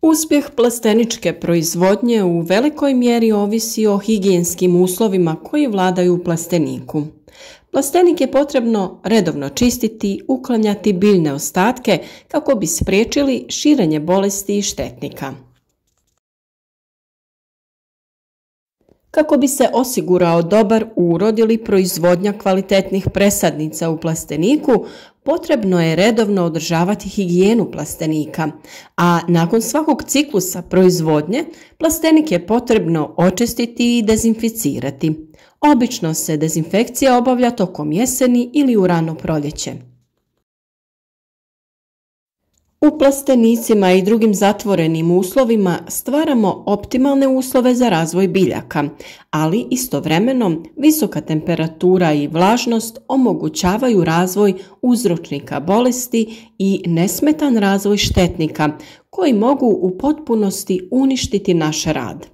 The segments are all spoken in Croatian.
Uspjeh plasteničke proizvodnje u velikoj mjeri ovisi o higijenskim uslovima koji vladaju u plasteniku. Plastenik je potrebno redovno čistiti, uklanjati biljne ostatke kako bi spriječili širenje bolesti i štetnika. Kako bi se osigurao dobar urod ili proizvodnja kvalitetnih presadnica u plasteniku, potrebno je redovno održavati higijenu plastenika, a nakon svakog ciklusa proizvodnje plastenik je potrebno očistiti i dezinficirati. Obično se dezinfekcija obavlja tokom jeseni ili u rano proljeće. U plastenicima i drugim zatvorenim uslovima stvaramo optimalne uslove za razvoj biljaka, ali istovremeno visoka temperatura i vlažnost omogućavaju razvoj uzročnika bolesti i nesmetan razvoj štetnika koji mogu u potpunosti uništiti naš rad.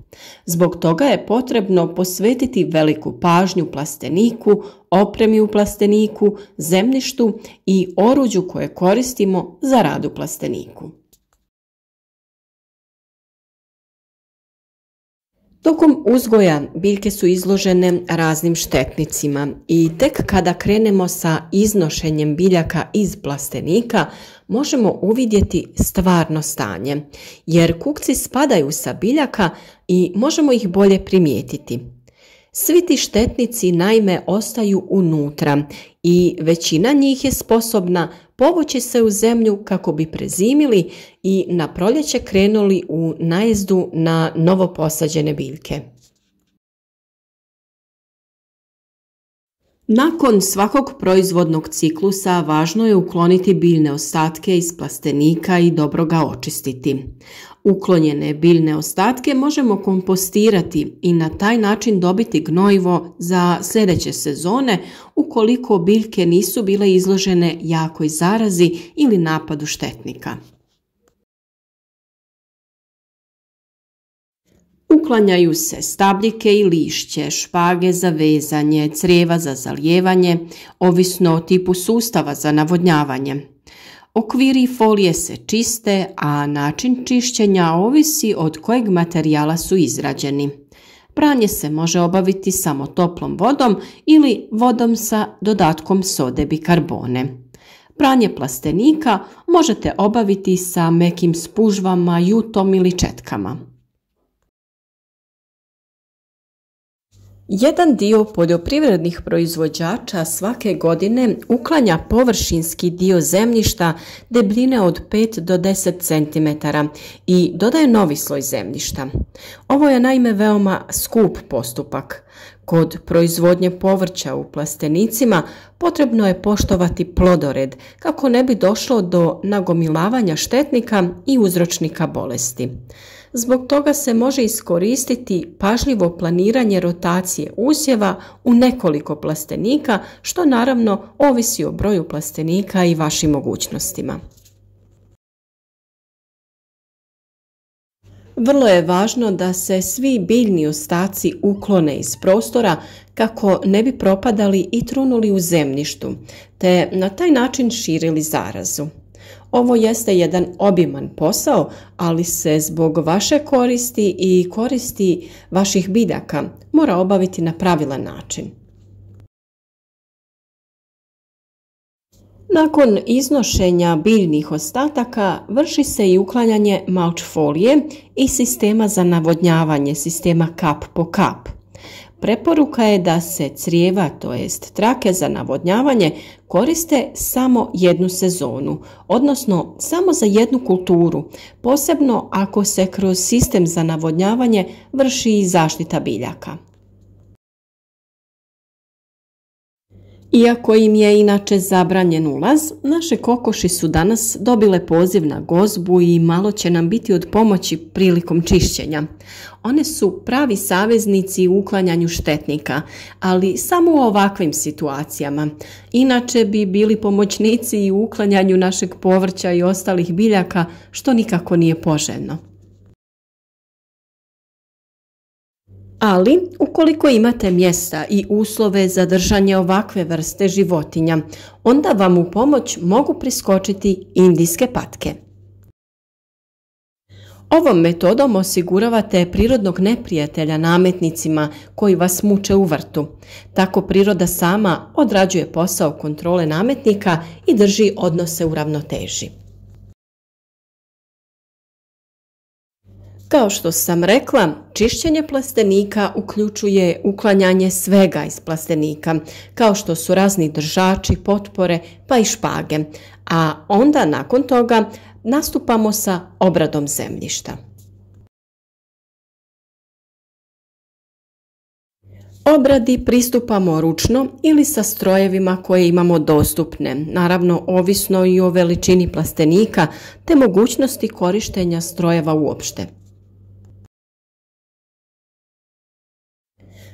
Zbog toga je potrebno posvetiti veliku pažnju plasteniku, opremi u plasteniku, zemljištu i oruđu koje koristimo za rad u plasteniku. Tokom uzgoja biljke su izložene raznim štetnicima i tek kada krenemo sa iznošenjem biljaka iz plastenika možemo uvidjeti stvarno stanje, jer kukci spadaju sa biljaka i možemo ih bolje primijetiti. Svi ti štetnici naime ostaju unutra i većina njih je sposobna povući se u zemlju kako bi prezimili i na proljeće krenuli u najezdu na novoposađene biljke. Nakon svakog proizvodnog ciklusa važno je ukloniti biljne ostatke iz plastenika i dobro ga očistiti. Uklonjene biljne ostatke možemo kompostirati i na taj način dobiti gnojivo za sljedeće sezone ukoliko biljke nisu bile izložene jakoj zarazi ili napadu štetnika. Uklanjaju se stabljike i lišće, špage za vezanje, crijeva za zalijevanje, ovisno o tipu sustava za navodnjavanje. Okviri i folije se čiste, a način čišćenja ovisi od kojeg materijala su izrađeni. Pranje se može obaviti samo toplom vodom ili vodom sa dodatkom sode bikarbone. Pranje plastenika možete obaviti sa mekim spužvama, jutom ili četkama. Jedan dio poljoprivrednih proizvođača svake godine uklanja površinski dio zemljišta debljine od 5 do 10 cm i dodaje novi sloj zemljišta. Ovo je naime veoma skup postupak. Kod proizvodnje povrća u plastenicima potrebno je poštovati plodored kako ne bi došlo do nagomilavanja štetnika i uzročnika bolesti. Zbog toga se može iskoristiti pažljivo planiranje rotacije usjeva u nekoliko plastenika, što naravno ovisi o broju plastenika i vašim mogućnostima. Vrlo je važno da se svi biljni ostaci uklone iz prostora kako ne bi propadali i trunuli u zemljištu, te na taj način širili zarazu. Ovo jeste jedan obiman posao, ali se zbog vaše koristi i koristi vaših biljaka mora obaviti na pravilan način. Nakon iznošenja biljnih ostataka vrši se i uklanjanje mulch folije i sistema za navodnjavanje, sistema kap po kap. Preporuka je da se crijeva, to jest trake za navodnjavanje, koriste samo jednu sezonu, odnosno samo za jednu kulturu, posebno ako se kroz sistem za navodnjavanje vrši i zaštita biljaka. Iako im je inače zabranjen ulaz, naše kokoši su danas dobile poziv na gozbu i malo će nam biti od pomoći prilikom čišćenja. One su pravi saveznici u uklanjanju štetnika, ali samo u ovakvim situacijama. Inače bi bili pomoćnici i u uklanjanju našeg povrća i ostalih biljaka, što nikako nije poželjno. Ali, ukoliko imate mjesta i uslove za držanje ovakve vrste životinja, onda vam u pomoć mogu priskočiti indijske patke. Ovom metodom osiguravate prirodnog neprijatelja nametnicima koji vas muče u vrtu. Tako priroda sama odrađuje posao kontrole nametnika i drži odnose u ravnoteži. Kao što sam rekla, čišćenje plastenika uključuje uklanjanje svega iz plastenika, kao što su razni držači, potpore pa i špage, a onda nakon toga nastupamo sa obradom zemljišta. Obradi pristupamo ručno ili sa strojevima koje imamo dostupne, naravno ovisno i o veličini plastenika te mogućnosti korištenja strojeva uopšte.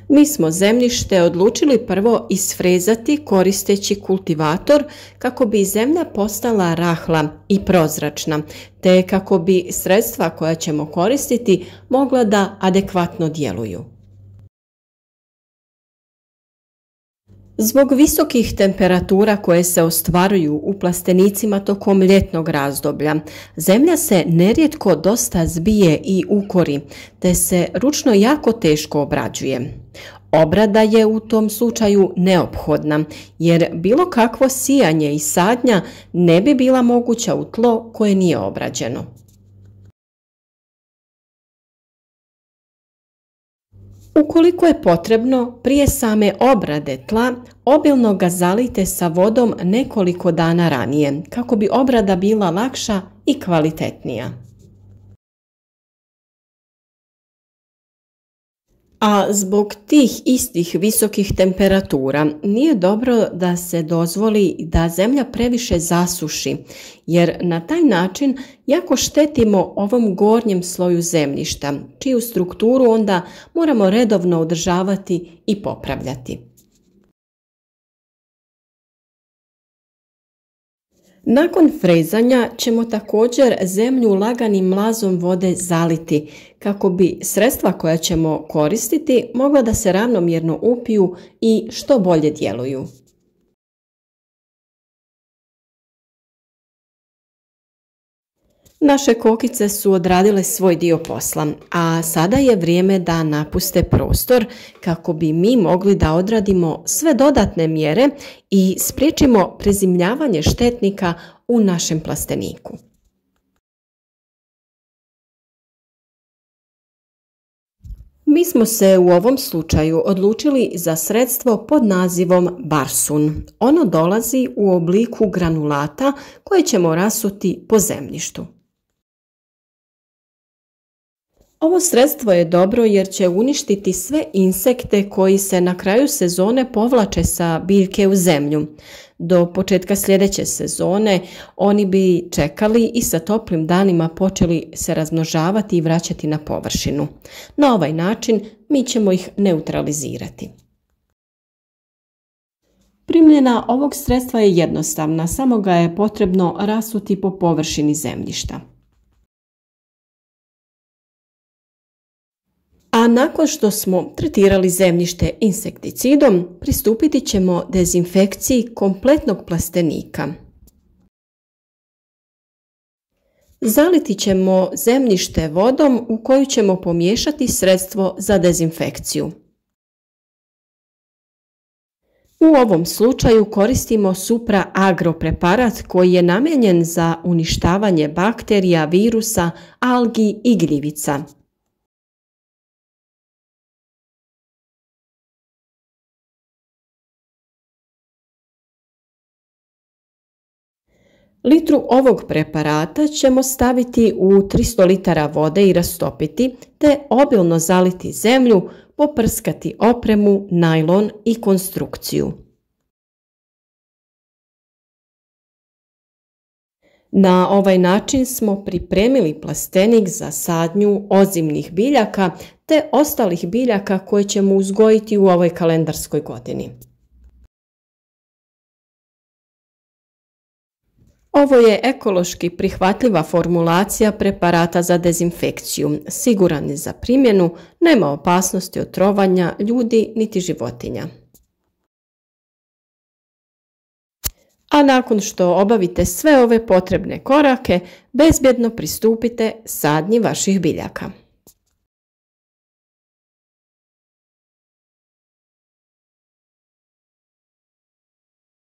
Mi smo zemljište odlučili prvo isfrezati koristeći kultivator kako bi zemlja postala rahla i prozračna, te kako bi sredstva koja ćemo koristiti mogla da adekvatno djeluju. Zbog visokih temperatura koje se ostvaruju u plastenicima tokom ljetnog razdoblja, zemlja se nerijetko dosta zbije i ukori, te se ručno jako teško obrađuje. Obrada je u tom slučaju neophodna, jer bilo kakvo sijanje i sadnja ne bi bila moguća u tlo koje nije obrađeno. Ukoliko je potrebno, prije same obrade tla, obilno ga zalijte sa vodom nekoliko dana ranije, kako bi obrada bila lakša i kvalitetnija. A zbog tih istih visokih temperatura nije dobro da se dozvoli da zemlja previše zasuši, jer na taj način jako štetimo ovom gornjem sloju zemljišta, čiju strukturu onda moramo redovno održavati i popravljati. Nakon frezanja ćemo također zemlju laganim mlazom vode zaliti kako bi sredstva koja ćemo koristiti mogla da se ravnomjerno upiju i što bolje djeluju. Naše kokice su odradile svoj dio posla, a sada je vrijeme da napuste prostor kako bi mi mogli da odradimo sve dodatne mjere i spriječimo prezimljavanje štetnika u našem plasteniku. Mi smo se u ovom slučaju odlučili za sredstvo pod nazivom Barsun. Ono dolazi u obliku granulata koje ćemo rasuti po zemljištu. Ovo sredstvo je dobro jer će uništiti sve insekte koji se na kraju sezone povlače sa biljke u zemlju. Do početka sljedeće sezone oni bi čekali i sa toplim danima počeli se razmnožavati i vraćati na površinu. Na ovaj način mi ćemo ih neutralizirati. Primjena ovog sredstva je jednostavna, samo ga je potrebno rasuti po površini zemljišta. A nakon što smo tretirali zemljište insekticidom, pristupiti ćemo dezinfekciji kompletnog plastenika. Zaliti ćemo zemljište vodom u koju ćemo pomiješati sredstvo za dezinfekciju. U ovom slučaju koristimo Supra Agro preparat koji je namijenjen za uništavanje bakterija, virusa, algi i gljivica. Litru ovog preparata ćemo staviti u 300 litara vode i rastopiti, te obilno zaliti zemlju, poprskati opremu, najlon i konstrukciju. Na ovaj način smo pripremili plastenik za sadnju ozimnih biljaka te ostalih biljaka koje ćemo uzgojiti u ovoj kalendarskoj godini. Ovo je ekološki prihvatljiva formulacija preparata za dezinfekciju, siguran je za primjenu, nema opasnosti od trovanja ljudi niti životinja. a nakon što obavite sve ove potrebne korake, bezbjedno pristupite sadnji vaših biljaka.